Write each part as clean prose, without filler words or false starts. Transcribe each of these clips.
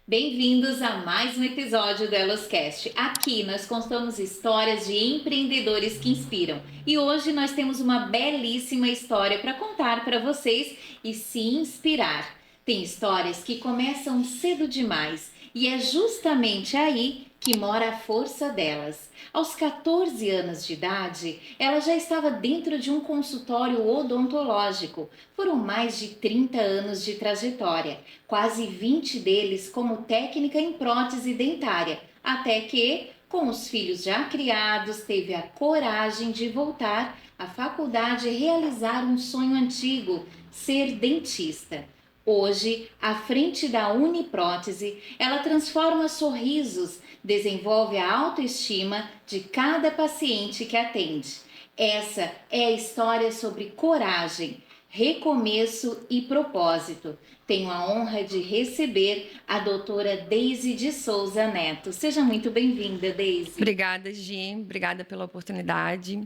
Bem-vindos a mais um episódio do Eloscast. Aqui nós contamos histórias de empreendedores que inspiram. E hoje nós temos uma belíssima história para contar para vocês e se inspirar. Tem histórias que começam cedo demais e é justamente aí que mora a força delas. Aos 14 anos de idade, ela já estava dentro de um consultório odontológico. Foram mais de 30 anos de trajetória, quase 20 deles como técnica em prótese dentária, até que, com os filhos já criados, teve a coragem de voltar à faculdade e realizar um sonho antigo, ser dentista. Hoje, à frente da Uniprótese, ela transforma sorrisos, desenvolve a autoestima de cada paciente que atende. Essa é a história sobre coragem, recomeço e propósito. Tenho a honra de receber a doutora Deise de Souza Neto. Seja muito bem-vinda, Deise. Obrigada, Gi. Obrigada pela oportunidade.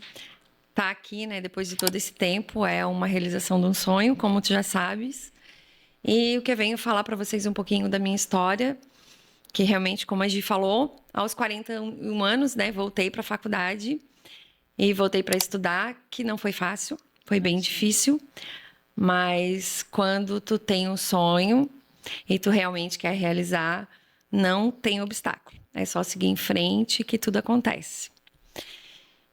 Estar aqui, né, depois de todo esse tempo, é uma realização de um sonho, como tu já sabes. E o que eu venho falar para vocês um pouquinho da minha história, que realmente, como a Gi falou, aos 41 anos, né, voltei para a faculdade e voltei para estudar, que não foi fácil, foi bem difícil. Mas quando tu tem um sonho e tu realmente quer realizar, não tem obstáculo. É só seguir em frente que tudo acontece.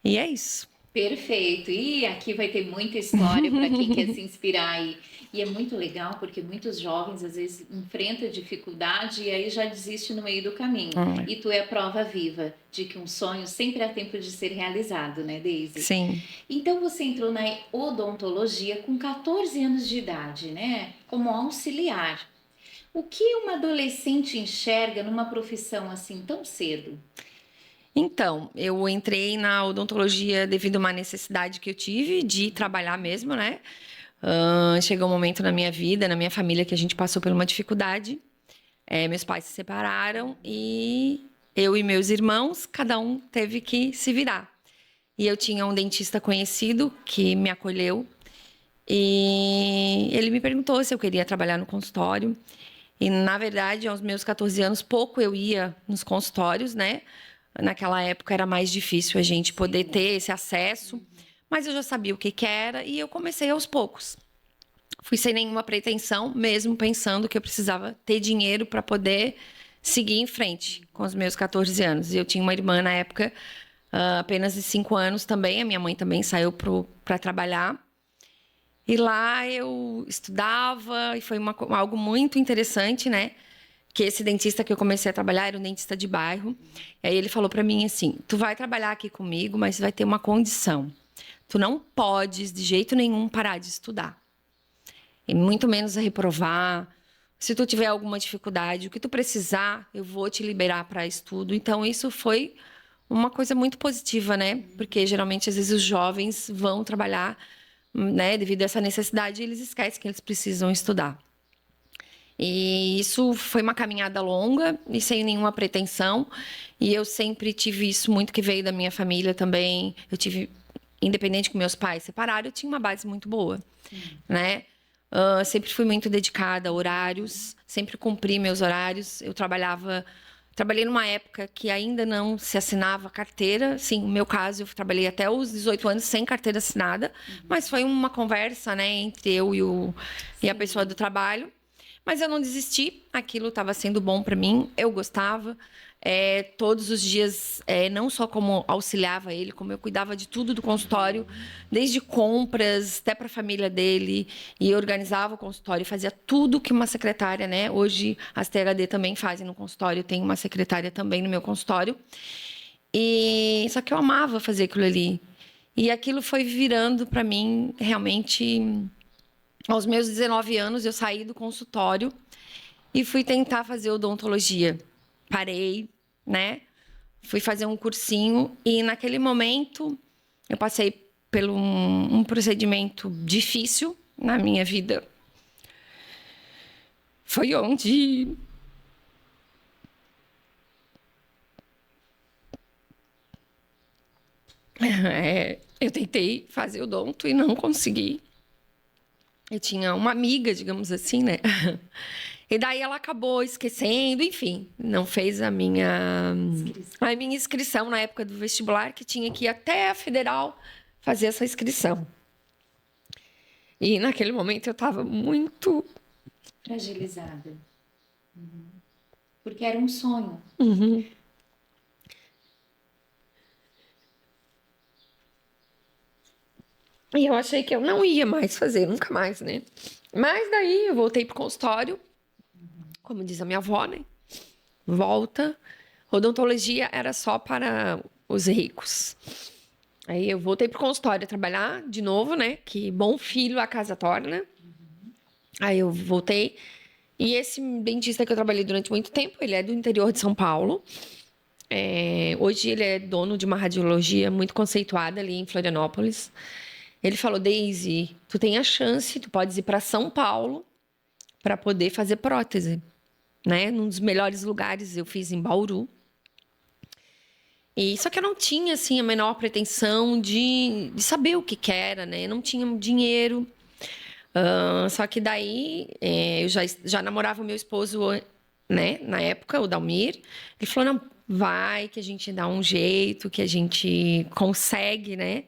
E é isso. Perfeito. E aqui vai ter muita história para quem quer se inspirar aí. E é muito legal porque muitos jovens às vezes enfrentam dificuldade e aí já desiste no meio do caminho. E tu é a prova viva de que um sonho sempre há tempo de ser realizado, né, Deise? Sim. Então você entrou na odontologia com 14 anos de idade, né? Como auxiliar. O que uma adolescente enxerga numa profissão assim tão cedo? Então, eu entrei na odontologia devido a uma necessidade que eu tive de trabalhar mesmo, né? Chegou um momento na minha vida, na minha família, que a gente passou por uma dificuldade. Meus pais se separaram e eu e meus irmãos, cada um teve que se virar. E eu tinha um dentista conhecido que me acolheu e ele me perguntou se eu queria trabalhar no consultório. E, na verdade, aos meus 14 anos, pouco eu ia nos consultórios, né? Naquela época era mais difícil a gente poder ter esse acesso, mas eu já sabia o que que era e eu comecei aos poucos. Fui sem nenhuma pretensão, mesmo pensando que eu precisava ter dinheiro para poder seguir em frente com os meus 14 anos. E eu tinha uma irmã na época, apenas de 5 anos também, a minha mãe também saiu para trabalhar. E lá eu estudava e foi algo muito interessante, né? Que esse dentista que eu comecei a trabalhar era um dentista de bairro. E aí ele falou para mim assim: tu vai trabalhar aqui comigo, mas vai ter uma condição. Tu não podes de jeito nenhum parar de estudar. E muito menos reprovar. Se tu tiver alguma dificuldade, o que tu precisar, eu vou te liberar para estudo. Então isso foi uma coisa muito positiva, né? Porque geralmente às vezes os jovens vão trabalhar, né, devido a essa necessidade, eles esquecem que eles precisam estudar. E isso foi uma caminhada longa e sem nenhuma pretensão. E eu sempre tive isso muito que veio da minha família também. Eu tive, independente que meus pais separaram, eu tinha uma base muito boa, né? Sempre fui muito dedicada a horários, sempre cumpri meus horários. Trabalhei numa época que ainda não se assinava carteira. Sim, no meu caso, eu trabalhei até os 18 anos sem carteira assinada, mas foi uma conversa, né, entre eu e a pessoa do trabalho. Mas eu não desisti, aquilo estava sendo bom para mim, eu gostava. Todos os dias, não só como auxiliava ele, como eu cuidava de tudo do consultório, desde compras até para a família dele, e organizava o consultório, fazia tudo que uma secretária, né? Hoje as THD também fazem no consultório, tem uma secretária também no meu consultório. E só que eu amava fazer aquilo ali. E aquilo foi virando para mim realmente. Aos meus 19 anos, eu saí do consultório e fui tentar fazer odontologia. Parei, né? Fui fazer um cursinho e naquele momento eu passei por um procedimento difícil na minha vida. Foi onde eu tentei fazer odonto e não consegui. Eu tinha uma amiga, digamos assim, né? E daí ela acabou esquecendo, enfim, não fez a minha inscrição na época do vestibular, que tinha que ir até a federal fazer essa inscrição. E naquele momento eu estava muito. Fragilizada. Porque era um sonho. E eu achei que eu não ia mais fazer, nunca mais, né? Mas daí eu voltei pro consultório, como diz a minha avó, né? Volta. Odontologia era só para os ricos. Aí eu voltei pro consultório trabalhar de novo, né? Que bom filho a casa torna. Aí eu voltei. E esse dentista que eu trabalhei durante muito tempo, ele é do interior de São Paulo. Hoje ele é dono de uma radiologia muito conceituada ali em Florianópolis. Ele falou: Daisy, tu tem a chance, tu podes ir para São Paulo para poder fazer prótese, né? Num dos melhores lugares eu fiz em Bauru. E só que eu não tinha assim a menor pretensão de saber o que era, né? Eu não tinha dinheiro. Só que daí eu já namorava o meu esposo, né? Na época, o Dalmir. Ele falou: não, vai, que a gente dá um jeito, que a gente consegue, né?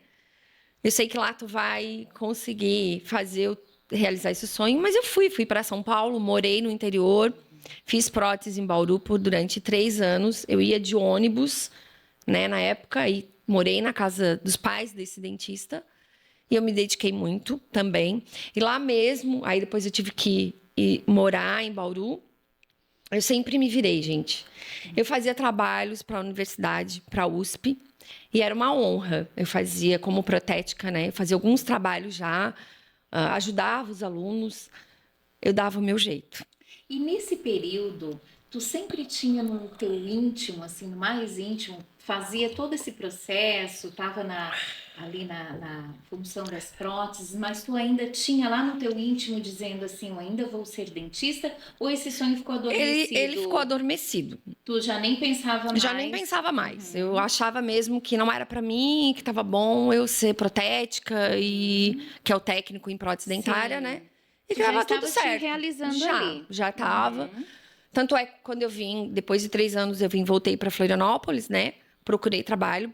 Eu sei que lá tu vai conseguir realizar esse sonho, mas eu fui para São Paulo, morei no interior, fiz prótese em Bauru durante 3 anos. Eu ia de ônibus, né, na época, e morei na casa dos pais desse dentista. E eu me dediquei muito também. E lá mesmo, aí depois eu tive que ir morar em Bauru. Eu sempre me virei, gente. Eu fazia trabalhos para a universidade, para a USP, e era uma honra. Eu fazia como protética, né? Eu fazia alguns trabalhos já, ajudava os alunos, eu dava o meu jeito. E nesse período, tu sempre tinha no teu íntimo, assim, no mais íntimo, fazia todo esse processo, estava ali na função das próteses, mas tu ainda tinha lá no teu íntimo dizendo assim, eu ainda vou ser dentista, ou esse sonho ficou Ele ficou adormecido? adormecido. Tu já nem pensava Já nem mais? pensava mais. Eu achava mesmo que não era para mim, que estava bom eu ser protética e que é o técnico em prótese dentária, né? Sim. E Tu que já tava tudo estava te certo. realizando Já, ali. já tava. Tanto é que quando eu vim, depois de 3 anos, voltei para Florianópolis, né? Procurei trabalho.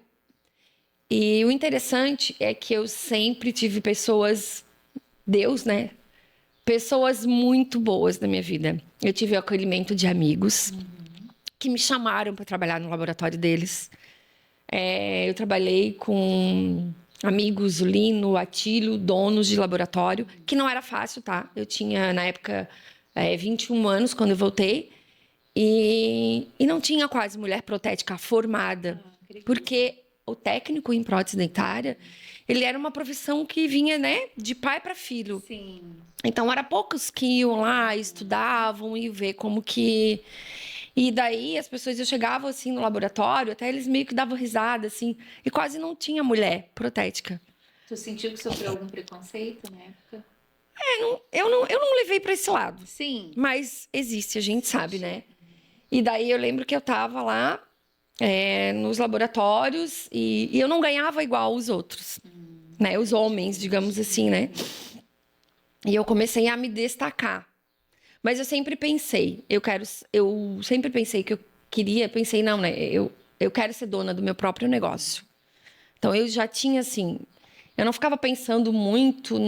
E o interessante é que eu sempre tive pessoas, Deus, né? Pessoas muito boas na minha vida. Eu tive o acolhimento de amigos que me chamaram para trabalhar no laboratório deles. Eu trabalhei com amigos, o Lino, o Atílio, donos de laboratório, que não era fácil, tá? Eu tinha, na época, 21 anos quando eu voltei, e não tinha quase mulher protética formada, Acredito. porque o técnico em prótese dentária, ele era uma profissão que vinha, né, de pai para filho. Sim. Então, era poucos que iam lá, estudavam e ver como que. E daí as pessoas eu chegava assim no laboratório, até eles meio que davam risada, assim, e quase não tinha mulher protética. Tu sentiu que sofreu algum preconceito na época? Eu não levei para esse lado, Sim. mas existe, a gente sabe, Existe. né? E daí eu lembro que eu tava lá nos laboratórios e eu não ganhava igual os outros, né? Os homens, digamos assim, né? E eu comecei a me destacar. Mas eu sempre pensei que eu pensei, não, né? Eu quero ser dona do meu próprio negócio. Então eu já tinha assim, eu não ficava pensando muito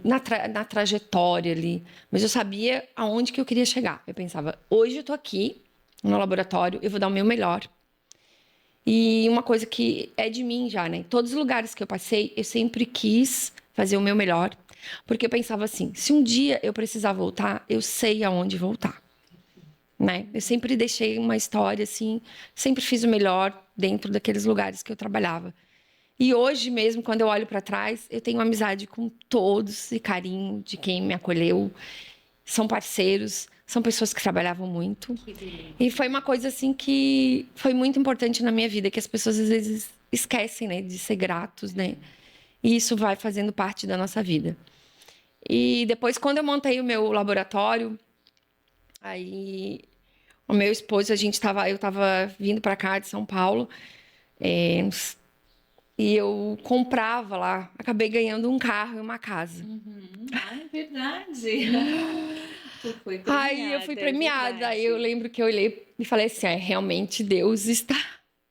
na trajetória ali, mas eu sabia aonde que eu queria chegar. Eu pensava, hoje eu tô aqui no laboratório, eu vou dar o meu melhor. E uma coisa que é de mim já, né? Em todos os lugares que eu passei, eu sempre quis fazer o meu melhor, porque eu pensava assim, se um dia eu precisar voltar, eu sei aonde voltar, né? Eu sempre deixei uma história assim, sempre fiz o melhor dentro daqueles lugares que eu trabalhava. E hoje mesmo, quando eu olho para trás, eu tenho amizade com todos e carinho de quem me acolheu. São parceiros, são pessoas que trabalhavam muito. Que delícia. E foi uma coisa assim que foi muito importante na minha vida, que as pessoas às vezes esquecem, né, de ser gratos, né? E isso vai fazendo parte da nossa vida. E depois, quando eu montei o meu laboratório, aí o meu esposo, eu estava vindo para cá de São Paulo, uns E eu comprava lá, acabei ganhando um carro e uma casa. Ah, é verdade. Tu foi Aí eu premiada, fui é premiada, aí eu verdade. lembro que eu olhei e falei assim, realmente Deus está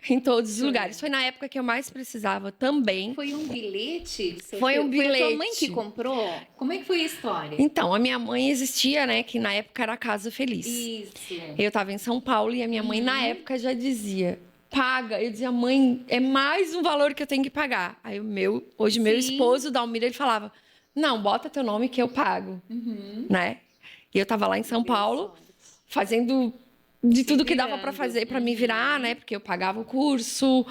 em todos os Foi. lugares. Foi na época que eu mais precisava também. Foi um bilhete, Foi um Sofia? Foi a tua mãe que bilhete. comprou? Como é que foi a história? Então, a minha mãe existia, né, que na época era a Casa Feliz. Isso. Eu estava em São Paulo e a minha mãe na Uhum. época já dizia: "Paga". Eu dizia: "Mãe, é mais um valor que eu tenho que pagar". Aí hoje meu Sim. esposo, Dalmir, ele falava: "Não, bota teu nome que eu pago", Uhum. né? E eu tava lá em E São deu Paulo, sorte. fazendo de Se tudo que dava para virando. fazer para me virar, né? Uhum. Porque eu pagava o curso,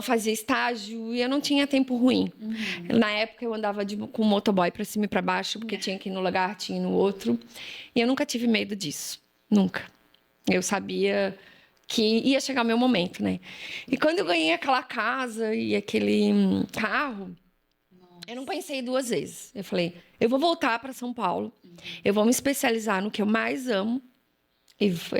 fazia estágio e eu não tinha tempo ruim. Uhum. Na época eu andava com motoboy para cima e para baixo, porque tinha que ir no lugar, tinha que ir no outro. E eu nunca tive medo disso. Nunca. Eu sabia que ia chegar o meu momento, né? E quando eu ganhei aquela casa e aquele carro, eu não Nossa. pensei duas vezes. Eu falei, eu vou voltar para São Paulo, eu vou me especializar no que eu mais amo.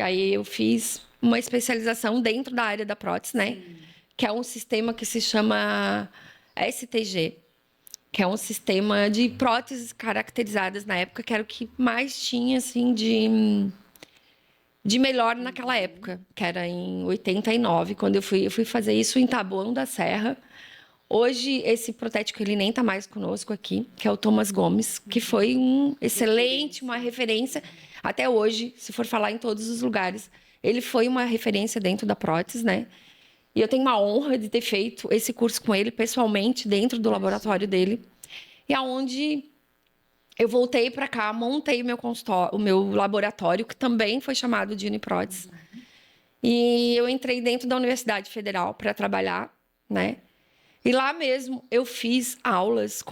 Aí eu fiz uma especialização dentro da área da prótese, né? Sim. Que é um sistema que se chama STG, que é um sistema de próteses caracterizadas na época, que era o que mais tinha, assim, de melhor naquela Uhum. época, que era em 89, quando eu fui fazer isso em Taboão da Serra. Hoje, esse protético, ele nem tá mais conosco aqui, que é o Thomas Gomes, que foi um excelente, uma Referência. referência, até hoje, se for falar em todos os lugares. Ele foi uma referência dentro da prótese, né? E eu tenho uma honra de ter feito esse curso com ele pessoalmente, dentro do laboratório Imagino. dele. E aonde eu voltei para cá, montei o meu consultório, o meu laboratório, que também foi chamado de Uniprótese. Uhum. E eu entrei dentro da Universidade Federal para trabalhar, né? E lá mesmo eu fiz aulas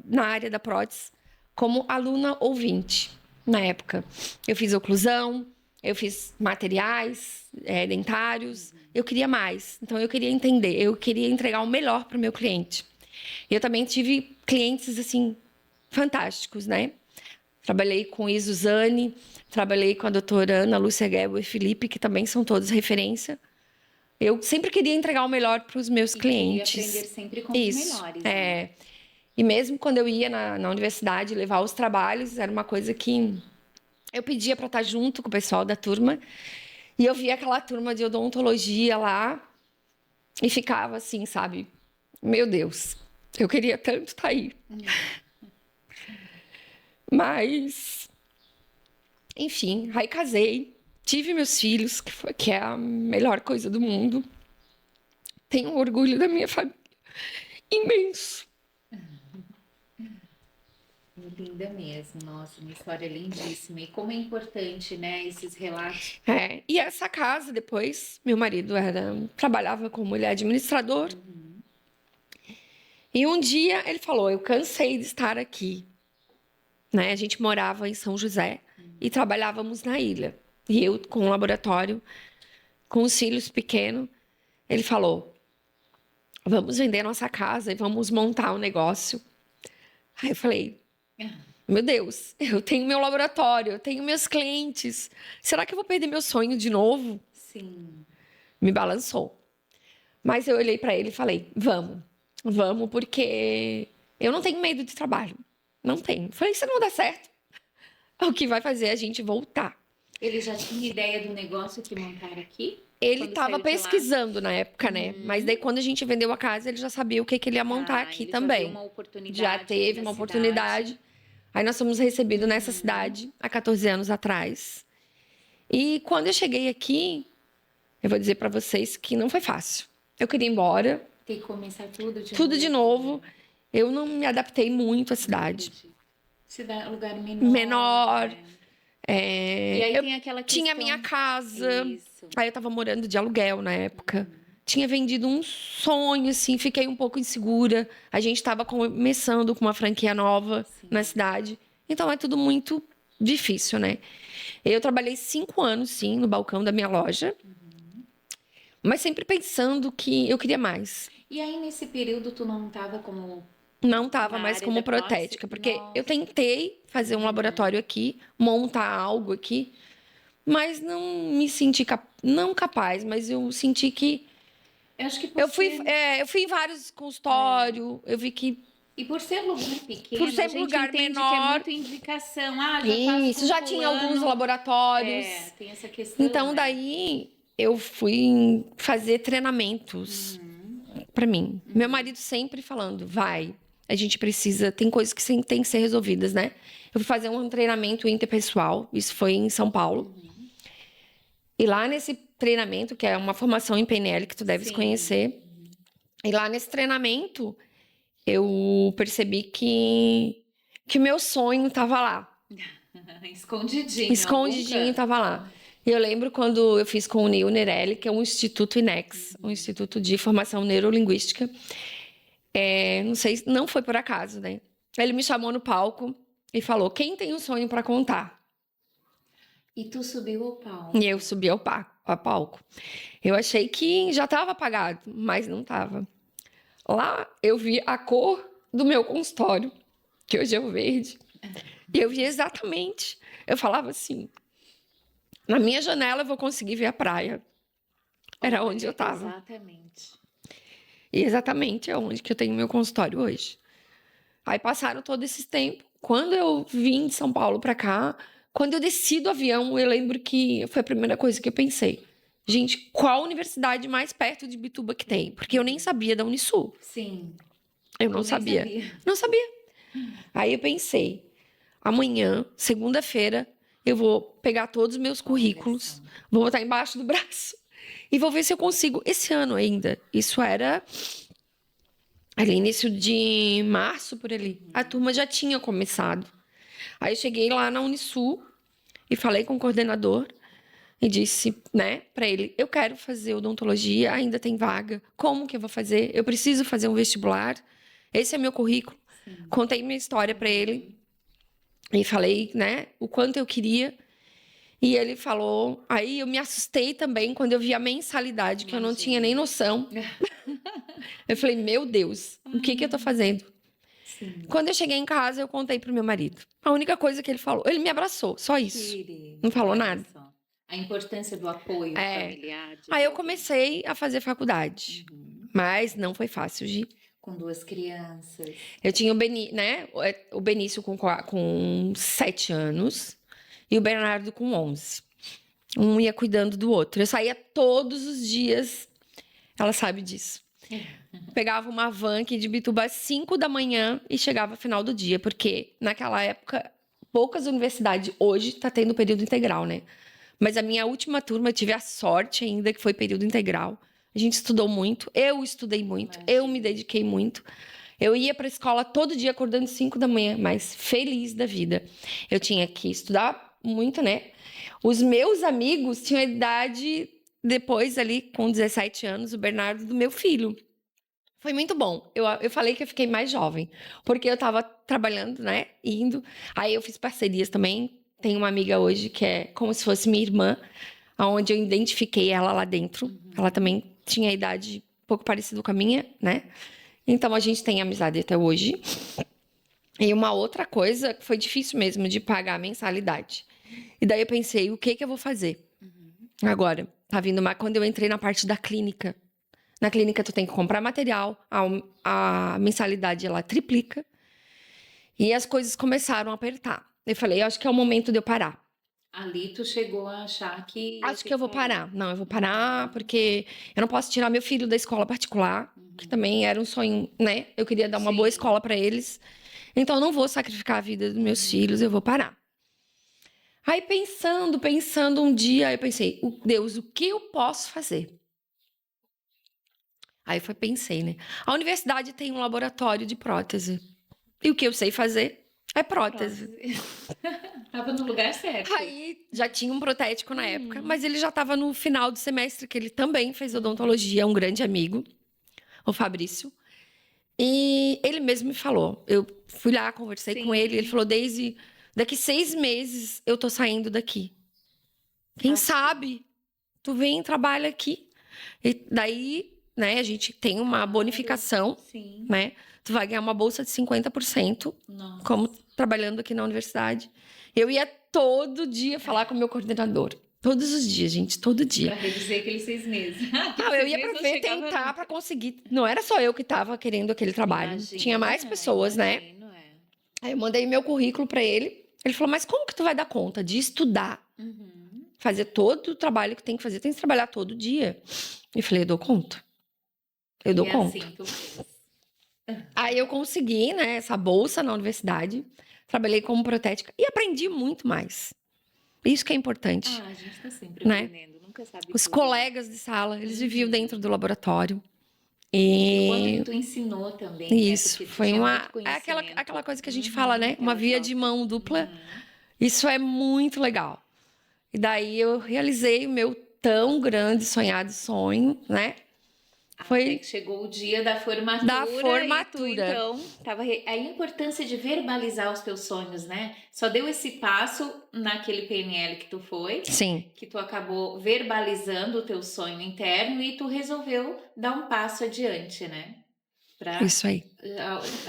na área da prótese como aluna ouvinte na época. Eu fiz oclusão, eu fiz materiais dentários. Eu queria mais, então eu queria entender, eu queria entregar o melhor para o meu cliente. E eu também tive clientes assim fantásticos, né? Trabalhei com Isuzane, trabalhei com a doutora Ana Lúcia Gebel e Felipe, que também são todos referência. Eu sempre queria entregar o melhor para os meus E queria aprender clientes. sempre com os Isso, melhores, né? é. E mesmo quando eu ia na universidade levar os trabalhos, era uma coisa que eu pedia para estar junto com o pessoal da turma. E eu via aquela turma de odontologia lá e ficava assim, sabe? Meu Deus, eu queria tanto estar aí. Mas, enfim, aí casei, tive meus filhos, que é a melhor coisa do mundo. Tenho um orgulho da minha família imenso. Linda mesmo, nossa, uma história lindíssima. E como é importante, né, esses relatos. É, e essa casa, depois, meu marido trabalhava como ele é administrador. Uhum. E um dia ele falou: "Eu cansei de estar aqui", né? A gente morava em São José e trabalhávamos na ilha. E eu com o laboratório, com os filhos pequenos, ele falou: "Vamos vender nossa casa e vamos montar um negócio". Aí eu falei: "Meu Deus, eu tenho meu laboratório, eu tenho meus clientes. Será que eu vou perder meu sonho de novo?" Sim. Me balançou. Mas eu olhei para ele e falei: "Vamos, vamos, porque eu não tenho medo de trabalho. Não tenho". Falei: "Se não der certo, o que vai fazer é a gente voltar". Ele já tinha ideia do negócio que montaram aqui? Ele Quando estava saiu de lá? pesquisando na época, né? Mas daí Uhum. quando a gente vendeu a casa, ele já sabia o que que ele ia montar Ah, aqui ele já viu também. uma Já oportunidade aqui teve na uma cidade. oportunidade. Aí nós fomos recebidos nessa Uhum. cidade há 14 anos atrás. E quando eu cheguei aqui, eu vou dizer para vocês que não foi fácil. Eu queria ir embora, Tem que começar tudo de tudo de novo, né? novo. Eu não me adaptei muito à cidade. Acredito. Lugar menor, Menor. é. E aí Eu tem aquela tinha minha questão. casa, Isso. aí eu tava morando de aluguel na época. Tinha vendido um sonho, assim, fiquei um pouco insegura. A gente tava começando com uma franquia nova na Sim. cidade. Então é tudo muito difícil, né? Eu trabalhei 5 anos, sim, no balcão da minha loja, Uhum. mas sempre pensando que eu queria mais. E aí, nesse período, tu não estava como Não estava na mais área da como prótese? protética, porque eu Nossa. tentei fazer um Uhum. laboratório aqui, montar algo aqui, mas não me senti não capaz, mas eu senti que Eu acho que Eu fui em vários consultórios, eu vi que E por ser lugar pequeno, por ser a gente lugar entende que é menor, muito indicação. Ah, já faço com isso, já tinha alguns fulano. laboratórios. Tem essa questão, Então, né? daí eu fui fazer treinamentos pra mim. Meu marido sempre falando, vai, a gente precisa, tem coisas que tem que ser resolvidas, né? Eu fui fazer um treinamento interpessoal, isso foi em São Paulo. E lá nesse treinamento, que é uma formação em PNL que tu deves Sim. conhecer, e lá nesse treinamento eu percebi que meu sonho tava lá. Escondidinho. em algum Escondidinho canto. tava lá. E eu lembro quando eu fiz com o Neil Nerelli, que é um Instituto INEX, um Instituto de Formação Neurolinguística. Não sei, não foi por acaso, né? Ele me chamou no palco e falou: quem tem um sonho para contar? E tu subiu ao palco. E eu subi ao palco. Eu achei que já estava apagado, mas não estava. Lá eu vi a cor do meu consultório, que hoje é o verde. E eu vi exatamente. Eu falava assim: na minha janela eu vou conseguir ver a praia. Era onde eu estava. Exatamente. E exatamente é onde que eu tenho meu consultório hoje. Aí passaram todo esse tempo. Quando eu vim de São Paulo para cá, quando eu desci do avião, eu lembro que foi a primeira coisa que eu pensei. Gente, qual universidade mais perto de Bituba que tem? Porque eu nem sabia da Unisul. Sim. Eu não Tu nem sabia. Não sabia. Aí eu pensei, amanhã, segunda-feira, eu vou pegar todos os meus currículos, vou botar embaixo do braço e vou ver se eu consigo esse ano ainda. Isso era ali início de março, por ali. A turma já tinha começado. Aí eu cheguei lá na Unisul e falei com o coordenador e disse, né, para ele, eu quero fazer odontologia, ainda tem vaga. Como que eu vou fazer? Eu preciso fazer um vestibular. Esse é meu currículo. Contei minha história para ele e falei, né, o quanto eu queria. E ele falou, aí eu me assustei também quando eu vi a mensalidade, que eu não tinha nem noção. Eu falei, meu Deus, o que que eu tô fazendo? Sim. Quando eu cheguei em casa, eu contei pro meu marido. A única coisa que ele falou, ele me abraçou, só isso. Querido, Não falou olha nada. só. A importância do apoio familiar. de Aí eu ter alguém. comecei a fazer faculdade. Mas não foi fácil, Gi. Com 2 crianças. Eu tinha né? O Benício com 7 anos e o Bernardo com 11. Um ia cuidando do outro. Eu saía todos os dias. Ela sabe disso. Pegava uma van aqui de Bituba às 5 da manhã e chegava no final do dia, porque naquela época, poucas universidades, hoje tá tendo período integral, né? Mas a minha última turma, eu tive a sorte ainda que foi período integral. A gente estudou muito, eu estudei muito, eu me dediquei muito. Eu ia para a escola todo dia acordando 5 da manhã, mas feliz da vida. Eu tinha que estudar muito, né? Os meus amigos tinham a idade, depois ali, com 17 anos, o Bernardo, do meu filho. Foi muito bom. Eu falei que eu fiquei mais jovem, porque eu tava trabalhando, né? Indo. Aí eu fiz parcerias também. Tenho uma amiga hoje que é como se fosse minha irmã, onde eu identifiquei ela lá dentro. Ela também tinha a idade um pouco parecida com a minha, né? Então a gente tem amizade até hoje. E uma outra coisa que foi difícil mesmo de pagar a mensalidade. E daí eu pensei, o que que eu vou fazer? Agora, tá vindo uma... Quando eu entrei na parte da clínica, na clínica tu tem que comprar material, a mensalidade ela triplica. E as coisas começaram a apertar. Eu falei, acho que é o momento de eu parar. Ali tu chegou a achar que ia Acho ter que eu vou parar. parar. Não, eu vou parar porque eu não posso tirar meu filho da escola particular, que também era um sonho, né? Eu queria dar uma boa Sim. escola para eles. Então eu não vou sacrificar a vida dos meus filhos, eu vou parar. Aí pensando um dia, eu pensei, Deus, o que eu posso fazer? Aí pensei, né? A universidade tem um laboratório de prótese. E o que eu sei fazer é prótese. Tava no lugar certo. Aí já tinha um protético na época, mas ele já estava no final do semestre, que ele também fez odontologia, é um grande amigo, o Fabrício. E ele mesmo me falou. Eu fui lá, conversei com ele falou, Daisy, daqui 6 meses eu tô saindo daqui. Quem sabe tu vem e trabalha aqui. E daí, né, a gente tem uma bonificação, né? Tu vai ganhar uma bolsa de 50%, como trabalhando aqui na universidade. Eu ia todo dia falar com o meu coordenador. Todos os dias, gente, todo dia. Pra reduzir aqueles 6 meses. Não, eu ia pra ver, tentar pra conseguir. Não era só eu que tava querendo aquele trabalho. Tinha mais pessoas, né? Imagino, é. Aí eu mandei meu currículo pra ele. Ele falou, mas como que tu vai dar conta de estudar, Uhum. fazer todo o trabalho que tem que fazer? Tem que trabalhar todo dia. Eu falei, eu dou conta. Eu dou E conta. assim tu fez. Aí eu consegui, né, essa bolsa na universidade. Trabalhei como protética e aprendi muito mais. Isso que é importante, Ah, a gente tá sempre né? aprendendo, nunca sabe Os tudo, né? colegas de sala, eles viviam dentro do laboratório. E o quanto que E tu ensinou também, né? isso Porque tu foi tinha muito aquela conhecimento. coisa que a gente fala, né? Uma Aquela via de troca. mão dupla. Uhum. Isso é muito legal. E daí eu realizei o meu tão grande sonhado sonho, né? Até Foi que chegou o dia da da formatura e tu formatura. então tava a importância de verbalizar os teus sonhos, né? Só deu esse passo naquele PNL que tu foi, Sim, que tu acabou verbalizando o teu sonho interno e tu resolveu dar um passo adiante, né? Para isso aí.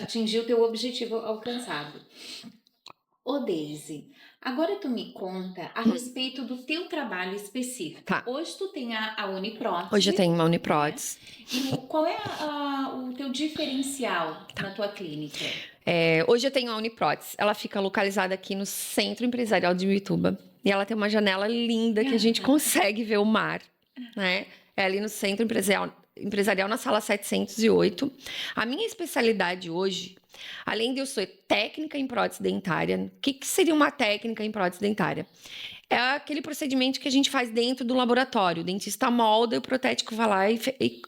atingir o teu objetivo alcançado. Ô Daisy, agora tu me conta a respeito do teu trabalho específico. Tá. Hoje tu tem a Uniprótese. Hoje eu tenho uma né? Uniprótese. E qual é o teu diferencial na tua clínica? Hoje eu tenho a Uniprótese. Ela fica localizada aqui no Centro Empresarial de Imbituba. E ela tem uma janela linda que a gente consegue ver o mar, né? É ali no Centro Empresarial na sala 708. A minha especialidade hoje, além de eu ser técnica em prótese dentária, o que seria uma técnica em prótese dentária? É aquele procedimento que a gente faz dentro do laboratório. O dentista molda e o protético vai lá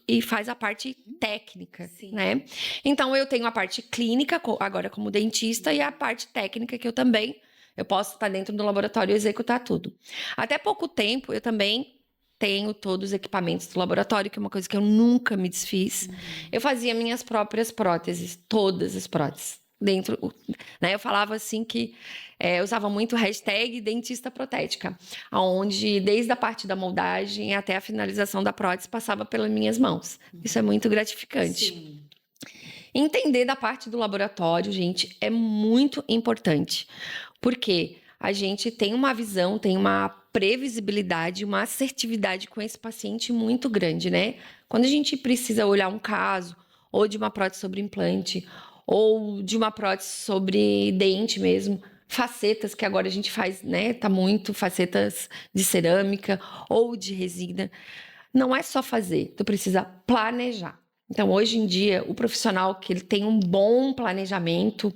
e faz a parte técnica, Sim. né? Então, eu tenho a parte clínica, agora como dentista, e a parte técnica que eu posso estar dentro do laboratório e executar tudo. Até pouco tempo, eu também tenho todos os equipamentos do laboratório, que é uma coisa que eu nunca me desfiz. Eu fazia minhas próprias próteses, todas as próteses. Dentro, né? Eu falava assim que eu usava muito o hashtag dentista protética, onde desde a parte da moldagem até a finalização da prótese passava pelas minhas mãos. Isso é muito gratificante. Sim. Entender da parte do laboratório, gente, é muito importante, porque a gente tem uma visão, tem uma previsibilidade, uma assertividade com esse paciente muito grande, né? Quando a gente precisa olhar um caso, ou de uma prótese sobre implante, ou de uma prótese sobre dente mesmo, facetas que agora a gente faz, né? Tá muito facetas de cerâmica ou de resina. Não é só fazer, tu precisa planejar. Então, hoje em dia, o profissional que ele tem um bom planejamento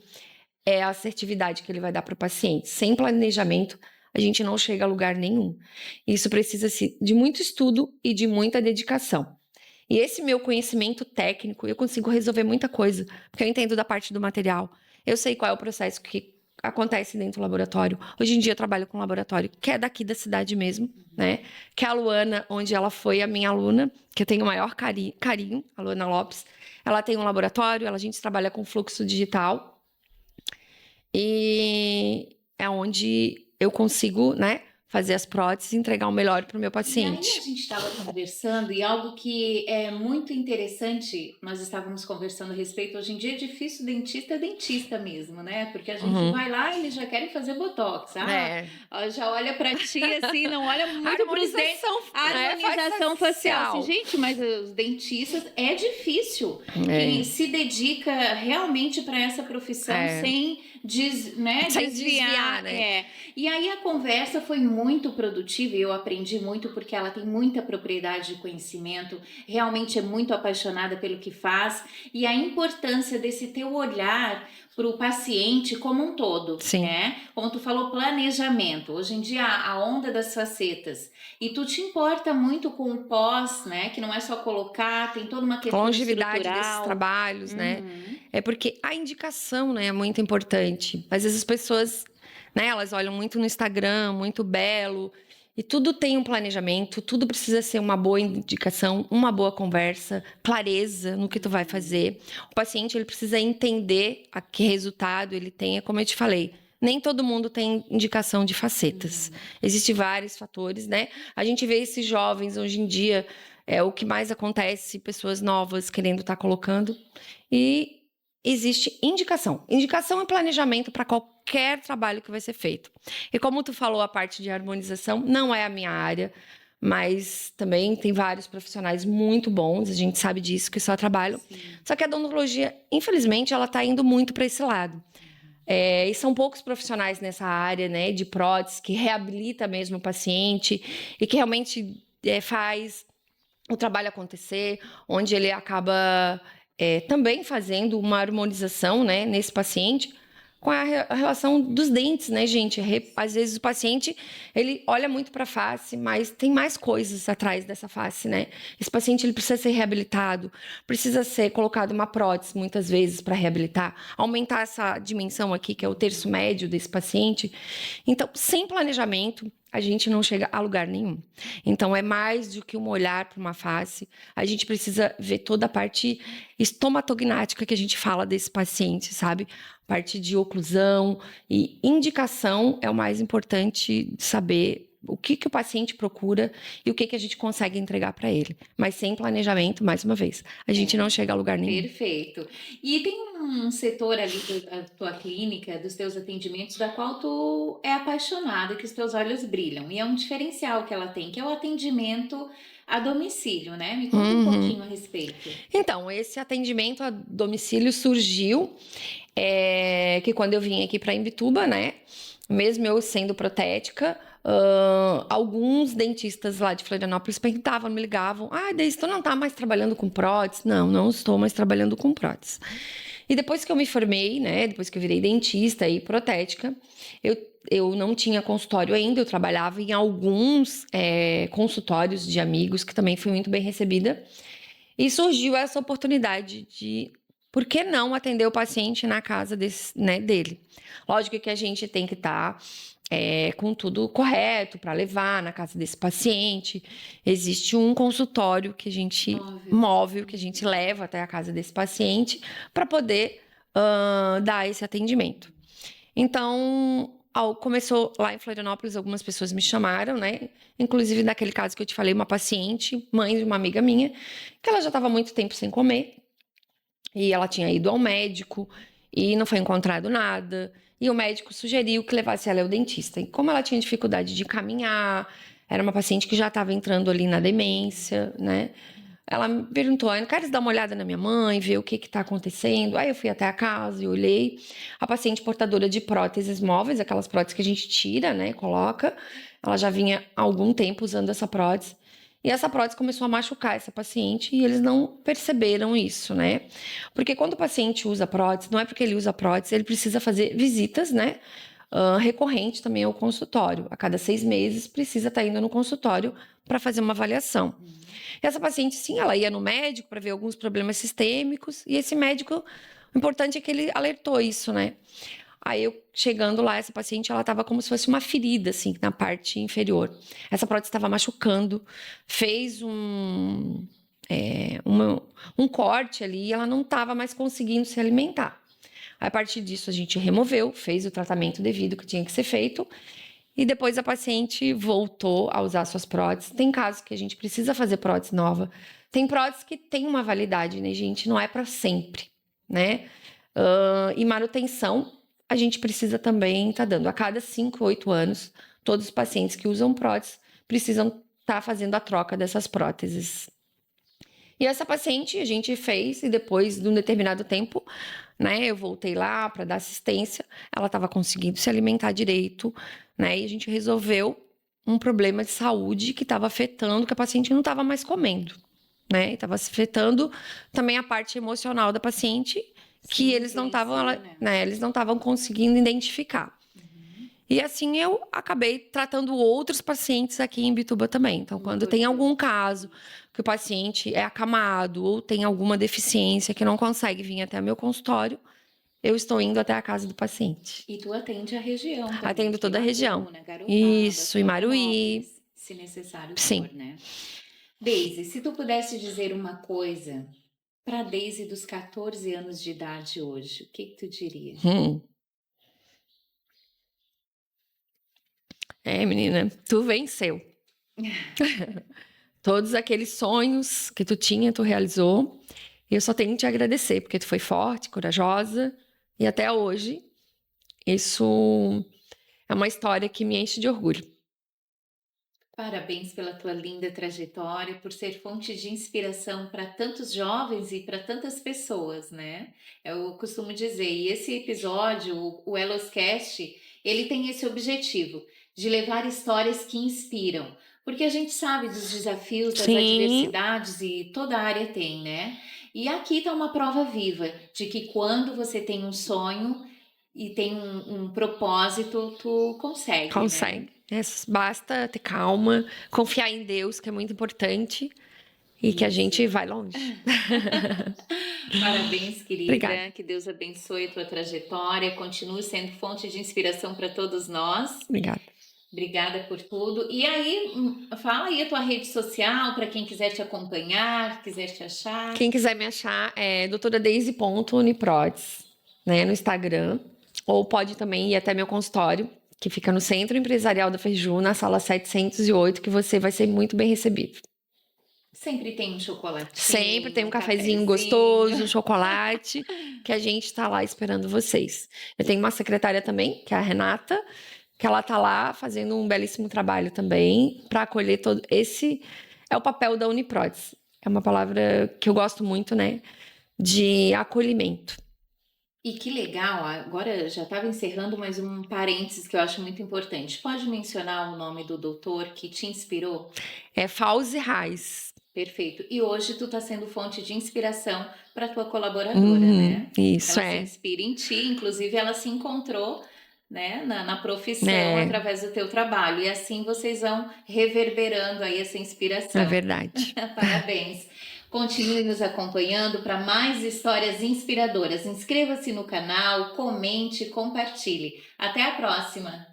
é a assertividade que ele vai dar para o paciente. Sem planejamento, a gente não chega a lugar nenhum. Isso precisa-se de muito estudo e de muita dedicação. E esse meu conhecimento técnico, eu consigo resolver muita coisa, porque eu entendo da parte do material. Eu sei qual é o processo que acontece dentro do laboratório. Hoje em dia eu trabalho com um laboratório que é daqui da cidade mesmo, né? Que é a Luana, onde ela foi a minha aluna, que eu tenho o maior carinho, a Luana Lopes. Ela tem um laboratório, a gente trabalha com fluxo digital. E é onde eu consigo, né, fazer as próteses e entregar o melhor para o meu E aí a paciente. gente estava conversando e algo que é muito interessante, nós estávamos conversando a respeito, hoje em dia é difícil dentista é dentista mesmo, né? Porque a gente Uhum. vai lá e eles já querem fazer botox, já olha pra ti assim, não olha muito pros dentes. Harmonização facial. Assim, gente, mas os dentistas é difícil. Quem se dedica realmente para essa profissão sem Sem desviar, né? E aí a conversa foi muito produtiva e eu aprendi muito porque ela tem muita propriedade de conhecimento, realmente é muito apaixonada pelo que faz e a importância desse teu olhar para o paciente como um todo, Sim. né? Como tu falou, planejamento. Hoje em dia a onda das facetas e tu te importa muito com o pós, né? Que não é só colocar, tem toda uma questão Longevidade estrutural. desses trabalhos, né? É porque a indicação, né, é muito importante. Às vezes as pessoas, né, elas olham muito no Instagram, muito belo, e tudo tem um planejamento, tudo precisa ser uma boa indicação, uma boa conversa, clareza no que tu vai fazer. O paciente, ele precisa entender a que resultado ele tem, é como eu te falei. Nem todo mundo tem indicação de facetas. Existem vários fatores, né? A gente vê esses jovens hoje em dia, o que mais acontece, pessoas novas querendo estar colocando. E existe indicação. Indicação e planejamento para qualquer trabalho que vai ser feito. E como tu falou, a parte de harmonização não é a minha área, mas também tem vários profissionais muito bons, a gente sabe disso, que só trabalham. Sim. Só que a odontologia, infelizmente, ela está indo muito para esse lado. E são poucos profissionais nessa área, né, de prótese, que reabilita mesmo o paciente e que realmente faz o trabalho acontecer, onde ele acaba também fazendo uma harmonização, né, nesse paciente com a relação dos dentes, né, gente? Às vezes o paciente, ele olha muito para a face, mas tem mais coisas atrás dessa face, né? Esse paciente, ele precisa ser reabilitado, precisa ser colocado uma prótese, muitas vezes, para reabilitar, aumentar essa dimensão aqui, que é o terço médio desse paciente. Então, sem planejamento, a gente não chega a lugar nenhum. Então, é mais do que um olhar para uma face. A gente precisa ver toda a parte estomatognática que a gente fala desse paciente, sabe? Parte de oclusão e indicação é o mais importante de saber o que o paciente procura e o que a gente consegue entregar para ele. Mas sem planejamento, mais uma vez, a gente não chega a lugar nenhum. Perfeito. E tem um setor ali da tua clínica, dos teus atendimentos, da qual tu é apaixonada, que os teus olhos brilham. E é um diferencial que ela tem, que é o atendimento a domicílio, né? Me conta um pouquinho a respeito. Então, esse atendimento a domicílio surgiu que quando eu vim aqui para Imbituba, né? Mesmo eu sendo protética, alguns dentistas lá de Florianópolis perguntavam, me ligavam: Deise, tu não tá mais trabalhando com prótese? Não estou mais trabalhando com prótese. E depois que eu me formei, né? Depois que eu virei dentista e protética, eu não tinha consultório ainda, eu trabalhava em alguns consultórios de amigos, que também fui muito bem recebida. E surgiu essa oportunidade de, por que não atender o paciente na casa dele? Lógico que a gente tem que estar com tudo correto para levar na casa desse paciente. Existe um consultório que a gente móvel, que a gente leva até a casa desse paciente para poder dar esse atendimento. Então, começou lá em Florianópolis, algumas pessoas me chamaram, né? Inclusive, naquele caso que eu te falei, uma paciente, mãe de uma amiga minha, que ela já estava há muito tempo sem comer, e ela tinha ido ao médico, e não foi encontrado nada, e o médico sugeriu que levasse ela ao dentista. E como ela tinha dificuldade de caminhar, era uma paciente que já estava entrando ali na demência, né? Ela me perguntou: queres dar uma olhada na minha mãe, ver o que está acontecendo? Aí eu fui até a casa e olhei. A paciente portadora de próteses móveis, aquelas próteses que a gente tira, né, coloca. Ela já vinha há algum tempo usando essa prótese. E essa prótese começou a machucar essa paciente e eles não perceberam isso, né? Porque quando o paciente usa prótese, não é porque ele usa prótese, ele precisa fazer visitas, né? Recorrente também ao consultório. A cada 6 meses precisa estar indo no consultório para fazer uma avaliação. E essa paciente, sim, ela ia no médico para ver alguns problemas sistêmicos, e esse médico, o importante é que ele alertou isso, né? Aí eu, chegando lá, essa paciente, ela estava como se fosse uma ferida, assim, na parte inferior. Essa prótese estava machucando, fez um corte ali, e ela não estava mais conseguindo se alimentar. A partir disso, a gente removeu, fez o tratamento devido que tinha que ser feito, e depois a paciente voltou a usar suas próteses. Tem casos que a gente precisa fazer prótese nova. Tem prótese que tem uma validade, né, gente? Não é para sempre, né? E manutenção, a gente precisa também estar dando. A cada 5, 8 anos, todos os pacientes que usam prótese precisam estar fazendo a troca dessas próteses. E essa paciente a gente fez, e depois de um determinado tempo, né, eu voltei lá para dar assistência, ela estava conseguindo se alimentar direito, né, e a gente resolveu um problema de saúde que estava afetando, que a paciente não estava mais comendo, né, estava afetando também a parte emocional da paciente, que eles não estavam, eles não estavam conseguindo identificar. E assim eu acabei tratando outros pacientes aqui em Imbituba também. Então, quando tem algum caso que o paciente é acamado ou tem alguma deficiência que não consegue vir até o meu consultório, eu estou indo até a casa do paciente. E tu atende a região também? Atendo toda a região. Garopaba, Isso, em Maruí. Se necessário Sim. for, né? Deise, se tu pudesse dizer uma coisa para Deise dos 14 anos de idade hoje, o que tu diria? Menina, tu venceu. Todos aqueles sonhos que tu tinha, tu realizou. E eu só tenho que te agradecer, porque tu foi forte, corajosa, e até hoje isso é uma história que me enche de orgulho. Parabéns pela tua linda trajetória, por ser fonte de inspiração para tantos jovens e para tantas pessoas, né? Eu costumo dizer, e esse episódio, o Eloscast, ele tem esse objetivo de levar histórias que inspiram, porque a gente sabe dos desafios, das Sim, adversidades e toda área tem, né? E aqui está uma prova viva de que quando você tem um sonho e tem um propósito, tu consegue, né? consegue. Basta ter calma, confiar em Deus, que é muito importante, e que a Isso. gente vai longe. Parabéns, Obrigada. querida. Que Deus abençoe a tua trajetória. Continue sendo fonte de inspiração para todos nós. Obrigada. Obrigada por tudo. E aí, fala aí a tua rede social para quem quiser te acompanhar, quiser te achar. Quem quiser me achar é doutoradaisy.uniprods, né, no Instagram. Ou pode também ir até meu consultório, que fica no Centro Empresarial da Ferju, na sala 708, que você vai ser muito bem recebido. Sempre tem um Sempre tem chocolatinho, um um cafezinho cafezinho. gostoso, um chocolate, que a gente tá lá esperando vocês. Eu tenho uma secretária também, que é a Renata, que ela tá lá fazendo um belíssimo trabalho também para acolher todo esse é o papel da Uniprods. É uma palavra que eu gosto muito, né, de acolhimento. E que legal, agora já estava encerrando, mas um parênteses que eu acho muito importante. Pode mencionar o nome do doutor que te inspirou? É Fauzi Reis. Perfeito. E hoje tu está sendo fonte de inspiração para tua colaboradora, né? Isso Ela se é. inspira em ti, inclusive ela se encontrou, né, na profissão É, através do teu trabalho. E assim vocês vão reverberando aí essa é inspiração. verdade. Parabéns. Continue nos acompanhando para mais histórias inspiradoras. Inscreva-se no canal, comente, compartilhe. Até a próxima!